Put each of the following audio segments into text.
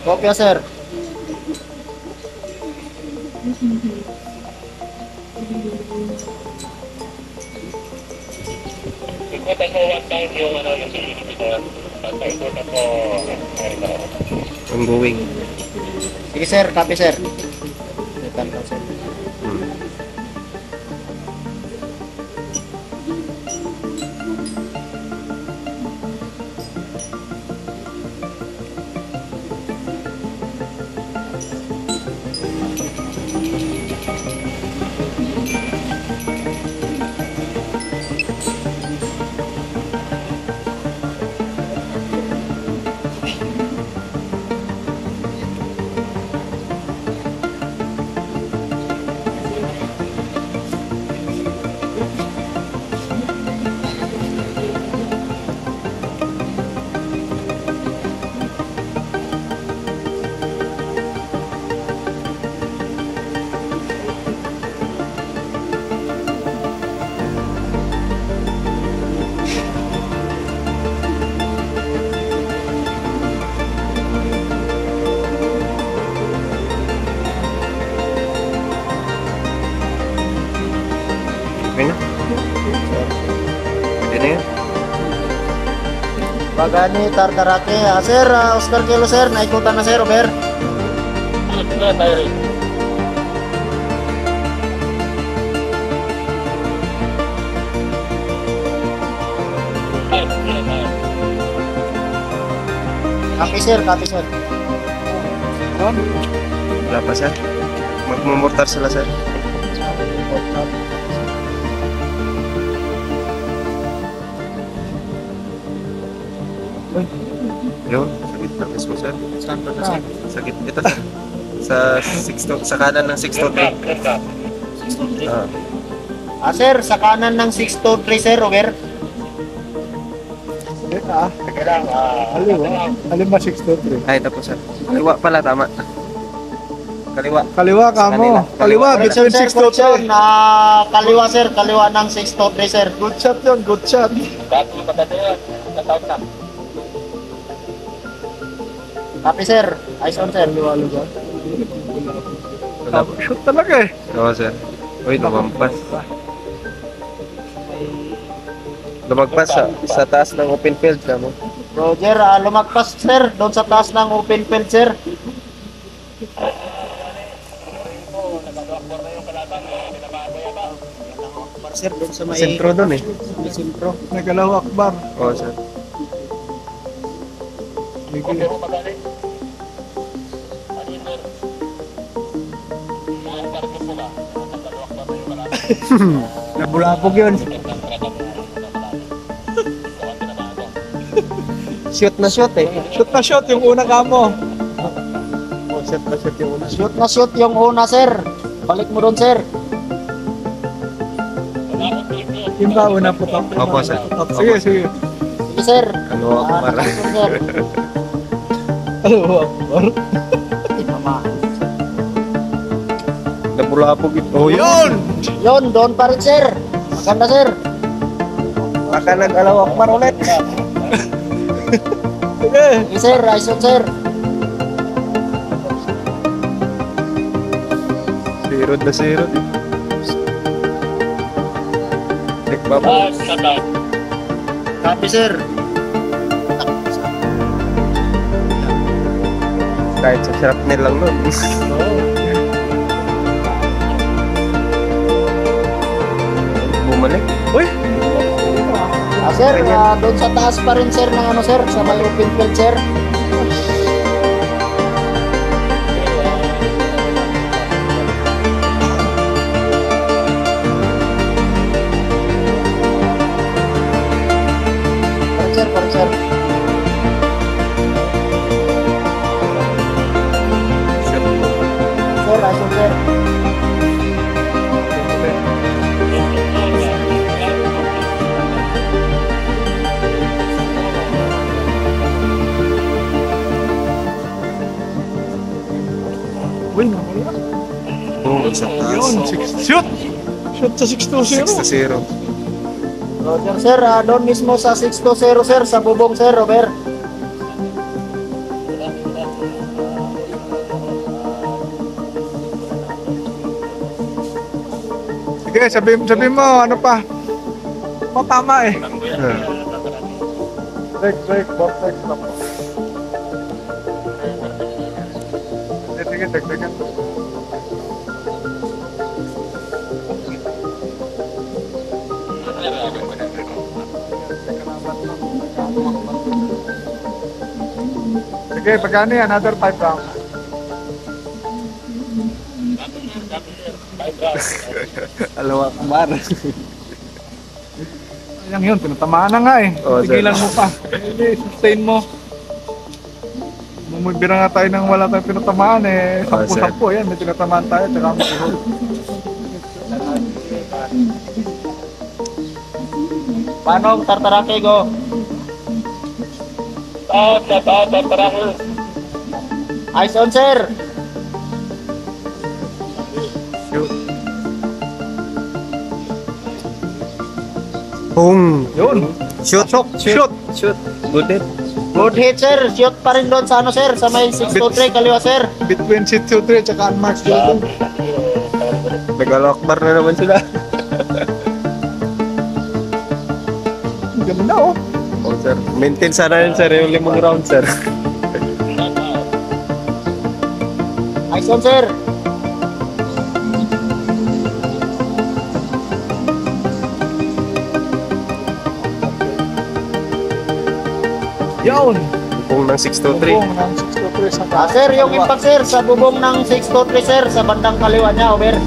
Kopya, sir. Ikutan mo one time yung yung CCTV sir. Basta ikutan mo Ongoing. Sige, sir. Copy, sir. Ikutan lang, sir. Okay na? Pwede na yun? Pagani, Tartarake. Sir, Oscar Kilo, sir. Naikutan na, sir. Over. na tayo rin. Copy, sir. Copy, sir. Wala pa sir? Magmumortar sila sir? Yun, sa gitna mismo sir. Saan ba na, sir? Sa gitna, ito sir. Sa kanan ng 623. Sir, sa kanan ng 623, sir. Over. Kaliwa 623. Ay, ito po sir. Kaliwa pala, tama. Kaliwa. Kaliwa ka mo. Kanila. Kaliwa, good shot Sir, good shot. 623. Kaliwa, sir. Kaliwa ng 623, sir. Good shot yun, good shot. Bago yung patata yun, nataon na. Copy, sir. Eyes on, sir. Kaliwa lugar. Wala po. Shoot talaga eh. Oo sir. Uy, lumampas. Lumagpas sa taas ng open field mo. Roger, lumagpas, sir. Doon sa taas ng open field, sir. Sir, doon sa may... Sentro doon eh. Sentro. Nagalaw akbar. Oo sir. Sige. Nabulabog yun. Shoot na shoot eh. Shoot na shoot yung una ka mo. Shoot na shoot yung una. Shoot na shoot yung una, sir. Balik mo doon, sir. Yung ba una po ka? Opo sir. Sige, sige. Sige, sir. Kaliwa ko para. Sir. Kaliwa akbar. Nabulabog ito. Oh yun! Yun, doon pa rin, sir. Maganda, sir. Baka nag-alaw akbar ulit. Sige. Sige, sir. Eyes on, sir. Zero na zero. Check ba mo? Copy, sir. Kahit sa shrapnel lang nun. Bumalik. Uy! Sir, doon sa taas pa rin, sir, ng ano, sir, sa may open field, sir. Parang, sir. Sir, eyes on, sir. Uy, nawala. Oo, sa taas. Yun, shoot! Shoot sa 620. 6-0. Roger sir, doon mismo sa 620 sir, sa bubong sir, over. Sige, sabihin mo, ano pa? O, tama eh. Break, vortex. Sige, dagdagan. Sige, pagkano yan? Another 5 rounds. Alawa kumar. Ayan yun, tinatamaan na nga eh. Oo, sir. Tigilan mo pa. Hindi, sustain mo. Bumibira nga tayo nang wala tayong pinatamaan eh. Oo, sir. 10-10 yan, may tinatamaan tayo. Tsaka mag-hold. Paano, tartarake, go. Tartarake. Eyes on sir. Shoot. Boom. Yun. Shoot. Shoot. Shoot. Good hit. Good hit sir, shoot pa rin doon sa ano sir, sa may 623 kaliwa sir. Between seat 2-3 tsaka unmarked Jordan. Nag-alakbar na naman sila. Ganda oh. Oh, sir. Maintain sana yun, sir. Yung 5 round, sir. Eyes on sir. Yun. Bubong ng 623. Bubong ng 6-2-3 sa Sir, yung impact sir, sa bubong ng 623 sir, sa bandang kaliwa niya, over.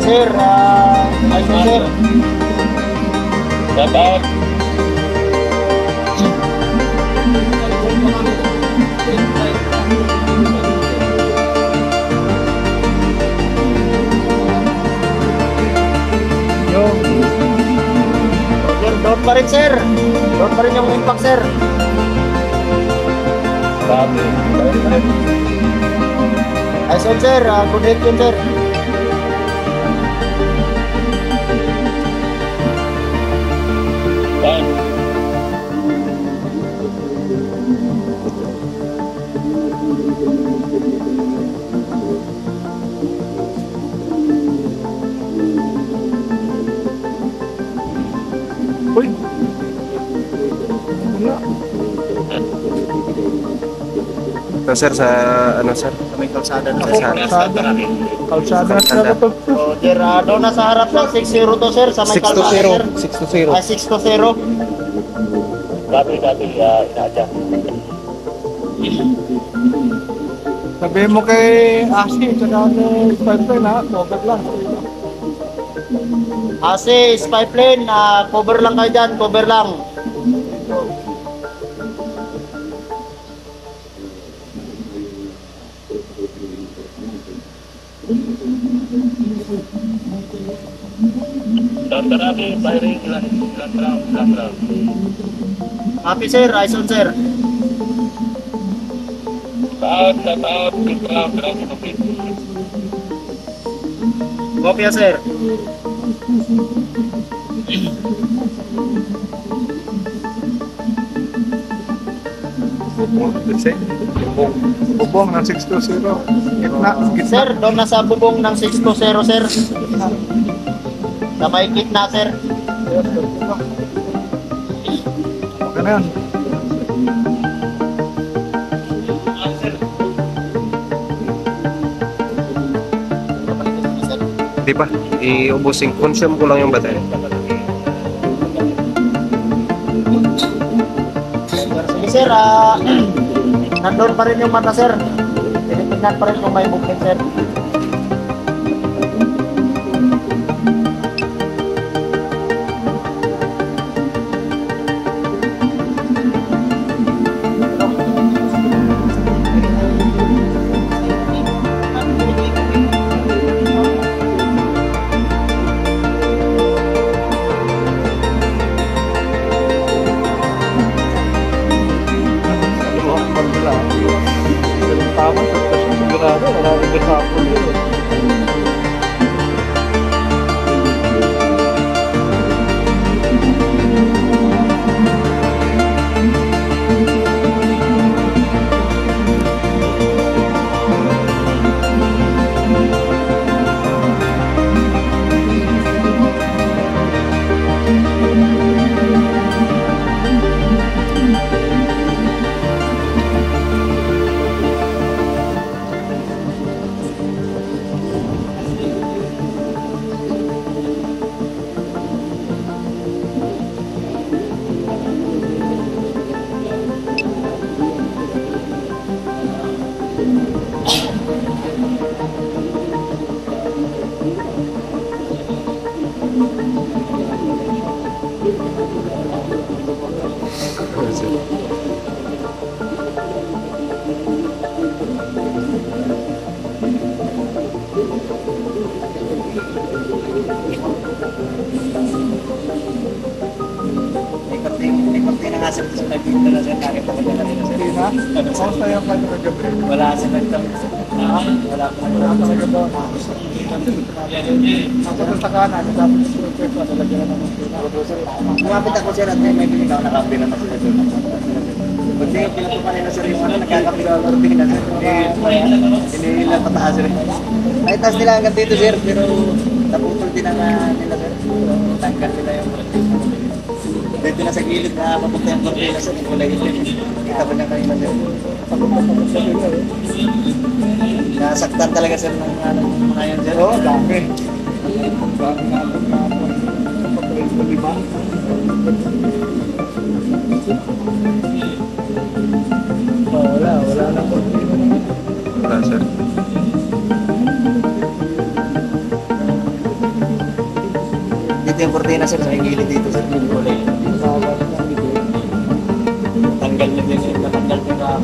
Sir, eyes on sir. Yung. Sir, doon pa rin sir. Doon pa rin yung impact sir. Eyes on sir, good hit yun sir. Uy. Wala. Ito, sir, sa ano, sir? Sa may kalsada na Ako, sir. kalsada. Kalsada na sila ito. Roger, doon na sa harap ng 602 sir, sa may kalsada sir. 620. 620. Dati, inaadya. Sabihin mo kay Asi, tsaka kay Spider ha, cover lang. Asi, spy plane, cover lang kayo dyan, cover lang. Tartarake, firing, last round. Happy sir, eyes on sir. Out, big round, complete. Kopya sir. Bubong ng 620. Gitna. Sir, doon na sa bubong ng 620 sir. Sa may gitna sir. Okay na yan. Di ba? Iubusin. Consume ko lang yung battery. Sige sir, nandun pa rin yung mata sir. Tinitignan pa rin kung may movement sir. Ikot na nga sir sa nag-iinta na sir. Nakita ko na rin sir. Hindi na. Kamusta yung kanya kagabi? Wala sir nagtanong sir. Wala pa Wala talaga doon. Ako sa kanan, dapat sa pwesto, talaga na naman sila. Lumapit ako sir at may binigay na kapira na sila sir. Pag tingin pinatupan nila sir yung nagkakapira na rin na sir. Hindi nila pataas sir. Ay taas nila hanggang dito sir, pero naputol din na nila sir. Tanggal nila yung dito na sa gilid na mapunta yung kortina sir, yung kulay itim. Kita ba niya kanina sir? Nasaktan talaga sir ng mga yan sir. Oo, dami. Dami natin na pag-pwesto, di ba? Wala na po. Wala, sir. Dito yung kortina sir, sa gilid dito sir, yung kulay. Tanggal niya din sir, natanggal niya na.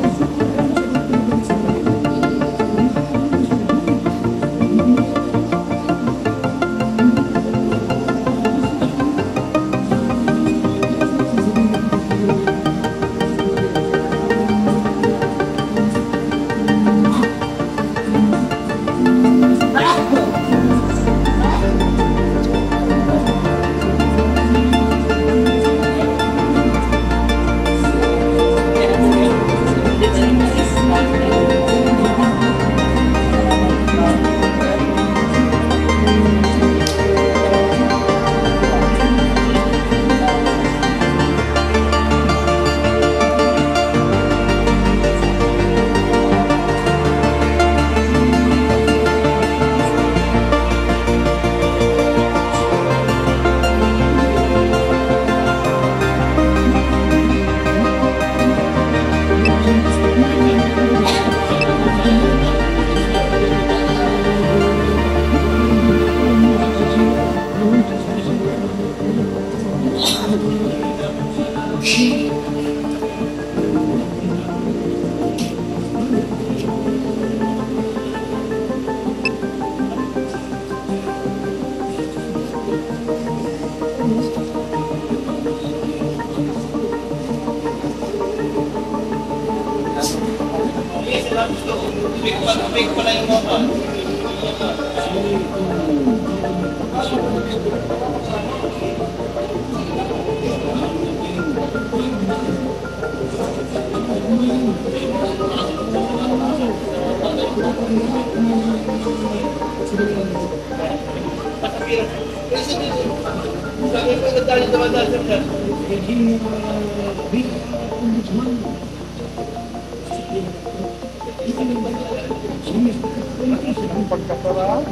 Pagkaparaan,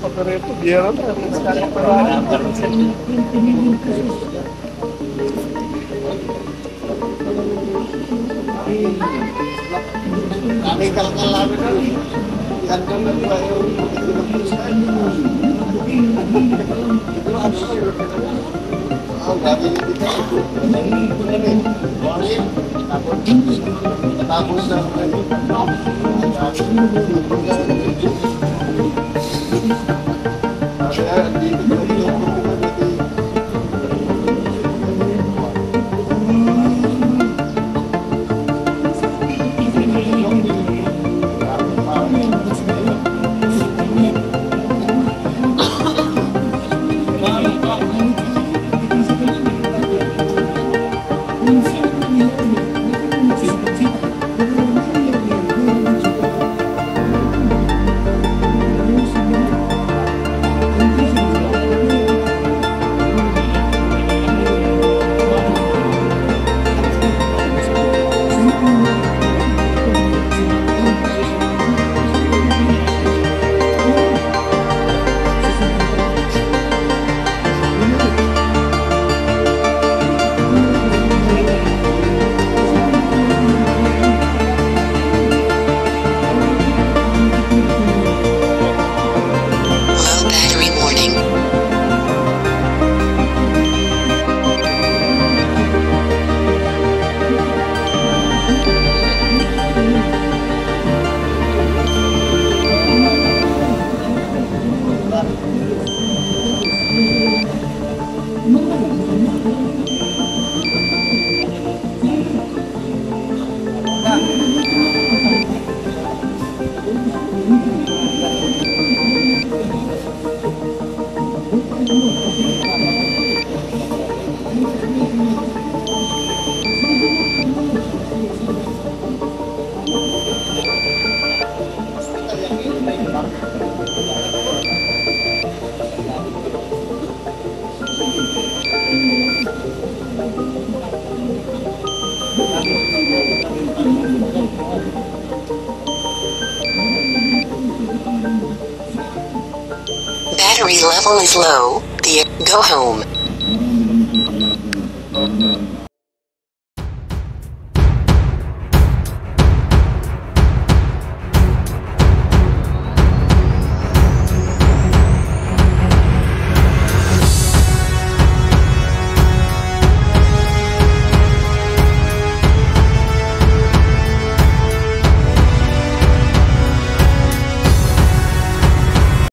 pagkareto, biyera na. Pagkaparaan. May kalkalami na rin. Yan ka na ba yung tapos na battery level is low. Go home.